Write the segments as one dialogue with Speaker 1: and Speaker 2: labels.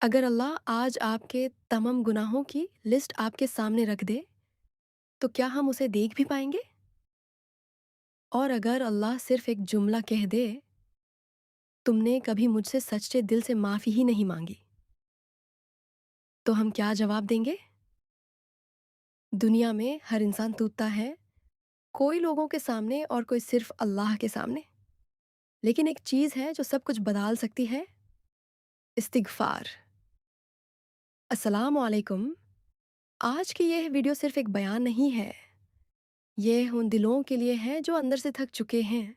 Speaker 1: अगर अल्लाह आज आपके तमाम गुनाहों की लिस्ट आपके सामने रख दे, तो क्या हम उसे देख भी पाएंगे? और अगर अल्लाह सिर्फ एक जुमला कह दे, तुमने कभी मुझसे सच्चे दिल से माफ़ी ही नहीं मांगी, तो हम क्या जवाब देंगे? दुनिया में हर इंसान टूटता है, कोई लोगों के सामने और कोई सिर्फ अल्लाह के सामने। लेकिन एक चीज़ है जो सब कुछ बदल सकती है, इस्तिगफार। अस्सलाम वालेकुम। आज की यह वीडियो सिर्फ एक बयान नहीं है, ये उन दिलों के लिए है जो अंदर से थक चुके हैं,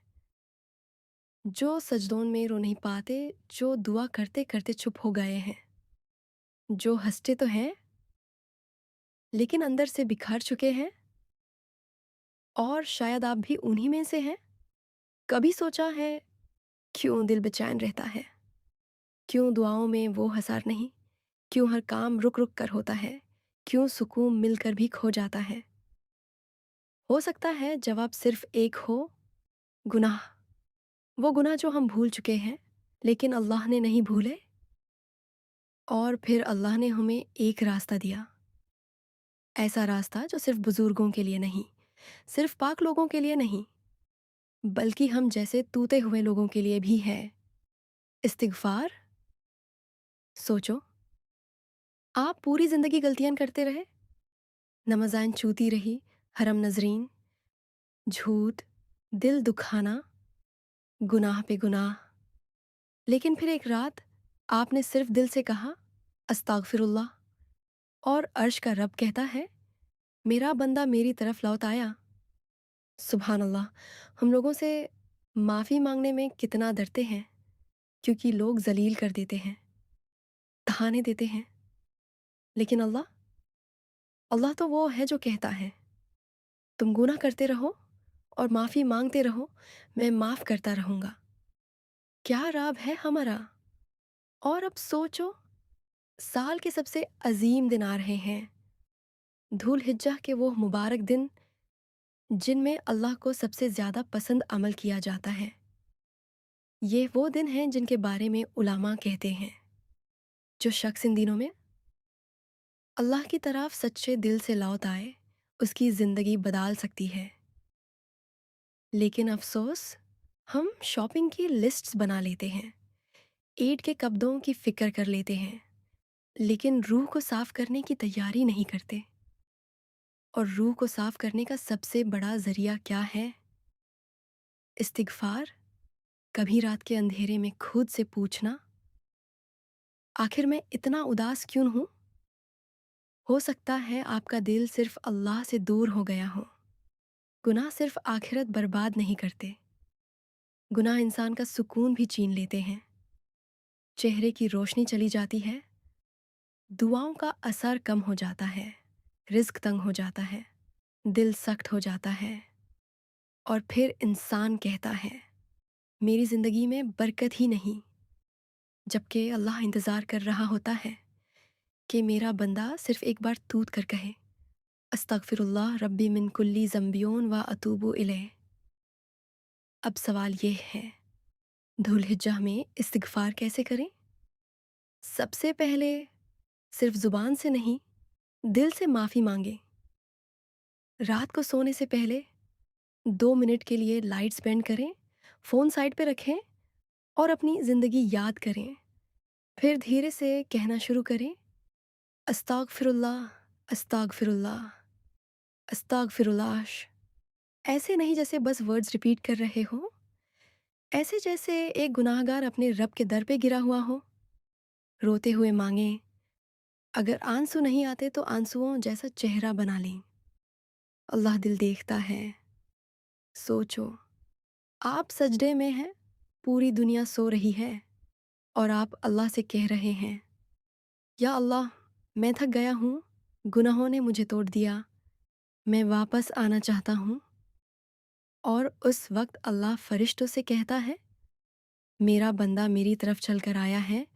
Speaker 1: जो सजदों में रो नहीं पाते, जो दुआ करते करते चुप हो गए हैं, जो हंसते तो हैं लेकिन अंदर से बिखर चुके हैं। और शायद आप भी उन्हीं में से हैं। कभी सोचा है क्यों दिल बेचैन रहता है, क्यों दुआओं में वो हसार नहीं, क्यों हर काम रुक रुक कर होता है, क्यों सुकून मिलकर भी खो जाता है? हो सकता है जवाब सिर्फ एक हो, गुनाह। वो गुनाह जो हम भूल चुके हैं लेकिन अल्लाह ने नहीं भूले। और फिर अल्लाह ने हमें एक रास्ता दिया, ऐसा रास्ता जो सिर्फ बुजुर्गों के लिए नहीं, सिर्फ पाक लोगों के लिए नहीं, बल्कि हम जैसे टूटे हुए लोगों के लिए भी है। इस्तिगफार। सोचो, आप पूरी जिंदगी गलतियां करते रहे, नमाज़ें छूती रही, हरम नजरीन, झूठ, दिल दुखाना, गुनाह पे गुनाह। लेकिन फिर एक रात आपने सिर्फ दिल से कहा अस्तगफिरुल्लाह, और अर्श का रब कहता है मेरा बंदा मेरी तरफ लौट आया। सुभान अल्लाह। हम लोगों से माफ़ी मांगने में कितना डरते हैं, क्योंकि लोग जलील कर देते हैं, ताने देते हैं। लेकिन अल्लाह, अल्लाह तो वो है जो कहता है तुम गुनाह करते रहो और माफ़ी मांगते रहो, मैं माफ़ करता रहूँगा। क्या रब है हमारा। और अब सोचो, साल के सबसे अजीम दिन आ रहे हैं, धूल हिज्जा के वो मुबारक दिन जिनमें अल्लाह को सबसे ज़्यादा पसंद अमल किया जाता है। ये वो दिन हैं जिनके बारे में उलामा कहते हैं जो शख्स इन दिनों में अल्लाह की तरफ सच्चे दिल से लौट आए, उसकी ज़िंदगी बदल सकती है। लेकिन अफसोस, हम शॉपिंग की लिस्ट्स बना लेते हैं, ईद के कपड़ों की फ़िक्र कर लेते हैं, लेकिन रूह को साफ़ करने की तैयारी नहीं करते। और रूह को साफ़ करने का सबसे बड़ा ज़रिया क्या है? इस्तिग़फ़ार। कभी रात के अंधेरे में खुद से पूछना, आखिर मैं इतना उदास क्यों हूँ? हो सकता है आपका दिल सिर्फ अल्लाह से दूर हो गया हो। गुनाह सिर्फ आखिरत बर्बाद नहीं करते, गुनाह इंसान का सुकून भी छीन लेते हैं। चेहरे की रोशनी चली जाती है, दुआओं का असर कम हो जाता है, रिज़्क तंग हो जाता है, दिल सख्त हो जाता है। और फिर इंसान कहता है मेरी ज़िंदगी में बरकत ही नहीं, जबकि अल्लाह इंतज़ार कर रहा होता है कि मेरा बंदा सिर्फ एक बार तूत कर कहे अस्तगफिरुल्लाह रब्बी मिन कुल्ली ज़ंबियोन व अतूबु इलैह। अब सवाल ये है, धुलहिज्जा में इस्तिग़फ़ार कैसे करें? सबसे पहले सिर्फ ज़ुबान से नहीं, दिल से माफ़ी मांगें। रात को सोने से पहले 2 मिनट के लिए लाइट्स बंद करें, फ़ोन साइड पे रखें और अपनी ज़िंदगी याद करें। फिर धीरे से कहना शुरू करें अस्तगफिरुल्लाह, अस्तगफिरुल्लाह, अस्तगफिरुल्लाह। ऐसे नहीं जैसे बस वर्ड्स रिपीट कर रहे हो, ऐसे जैसे एक गुनाहगार अपने रब के दर पे गिरा हुआ हो, रोते हुए मांगे। अगर आंसू नहीं आते तो आंसुओं जैसा चेहरा बना लें। अल्लाह दिल देखता है। सोचो, आप सजदे में हैं, पूरी दुनिया सो रही है और आप अल्लाह से कह रहे हैं या अल्लाह, मैं थक गया हूँ, गुनाहों ने मुझे तोड़ दिया, मैं वापस आना चाहता हूँ। और उस वक्त अल्लाह फरिश्तों से कहता है मेरा बंदा मेरी तरफ चल कर आया है,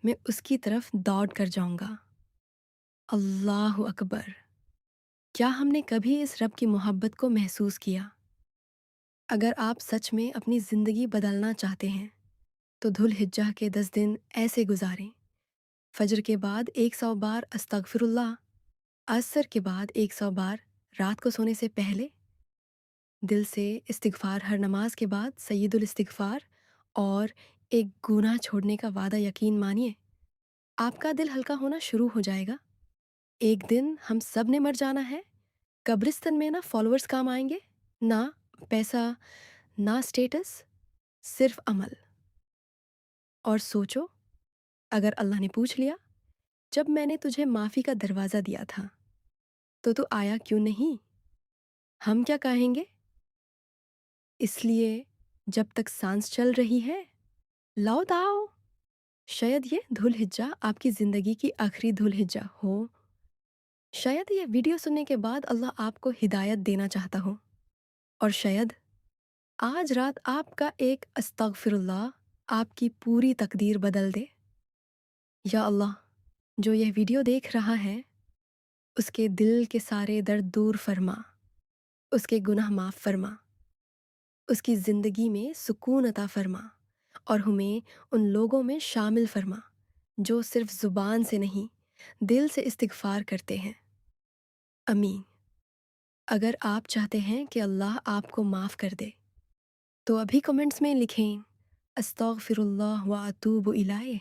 Speaker 1: मैं उसकी तरफ दौड़ कर जाऊंगा। अल्लाहु अकबर। क्या हमने कभी इस रब की मोहब्बत को महसूस किया? अगर आप सच में अपनी ज़िंदगी बदलना चाहते हैं तो धुल हिज्जा के 10 दिन ऐसे गुजारें, फजर के बाद 100 बार अस्तगफिरुल्लाह, असर के बाद 100 बार, रात को सोने से पहले दिल से इस्तिग़फ़ार, हर नमाज के बाद सय्यदुल इस्तिग़फ़ार और एक गुनाह छोड़ने का वादा यकीन मानिए, आपका दिल हल्का होना शुरू हो जाएगा। एक दिन हम सब ने मर जाना है। कब्रिस्तान में ना फॉलोअर्स काम आएंगे, ना पैसा, ना स्टेटस, सिर्फ अमल। और सोचो, अगर अल्लाह ने पूछ लिया, जब मैंने तुझे माफ़ी का दरवाज़ा दिया था तो तू आया क्यों नहीं? हम क्या कहेंगे? इसलिए जब तक सांस चल रही है, लौट आओ। शायद ये धुल हिज्जा आपकी ज़िंदगी की आखिरी धुल हिज्जा हो। शायद ये वीडियो सुनने के बाद अल्लाह आपको हिदायत देना चाहता हो, और शायद आज रात आपका एक अस्तगफिरुल्लाह आपकी पूरी तकदीर बदल दे। या अल्लाह, जो यह वीडियो देख रहा है, उसके दिल के सारे दर्द दूर फरमा, उसके गुनाह माफ़ फरमा, उसकी ज़िंदगी में सुकून अता फरमा, और हमें उन लोगों में शामिल फरमा जो सिर्फ ज़ुबान से नहीं, दिल से इस्तिग़फ़ार करते हैं। आमीन। अगर आप चाहते हैं कि अल्लाह आपको माफ़ कर दे, तो अभी कमेंट्स में लिखें, अस्तगफिरुल्लाह व अतूबु इलैह।